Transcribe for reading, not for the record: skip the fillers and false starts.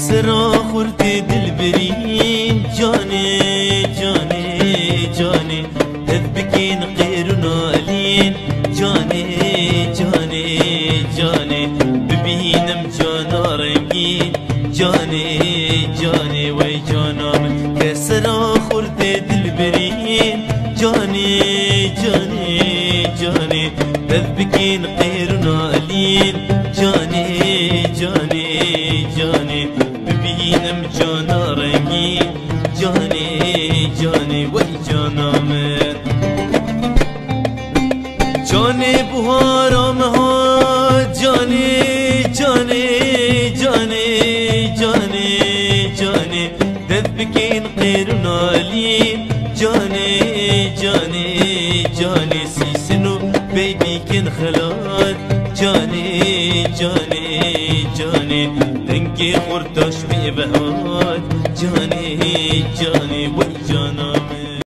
سرا خورتي دلبرين جاني جاني جاني تذبكين غير نالين جاني جاني جاني ببينم جانا رنگين جاني جاني وي جانا كسرا خورتي دلبرين جاني جاني جاني تذبكين غير نالين جاني جاني جاني ببينم جانا رنگين جاني جاني وي جانا من جاني بهارا مها جاني جاني جاني جاني جاني تذبكين غير نالين جاني جاني جاني سيسنو بيبي كن خلال جاني جاني جاني تنكي خورتاش بي بهوات جاني جاني وي جانا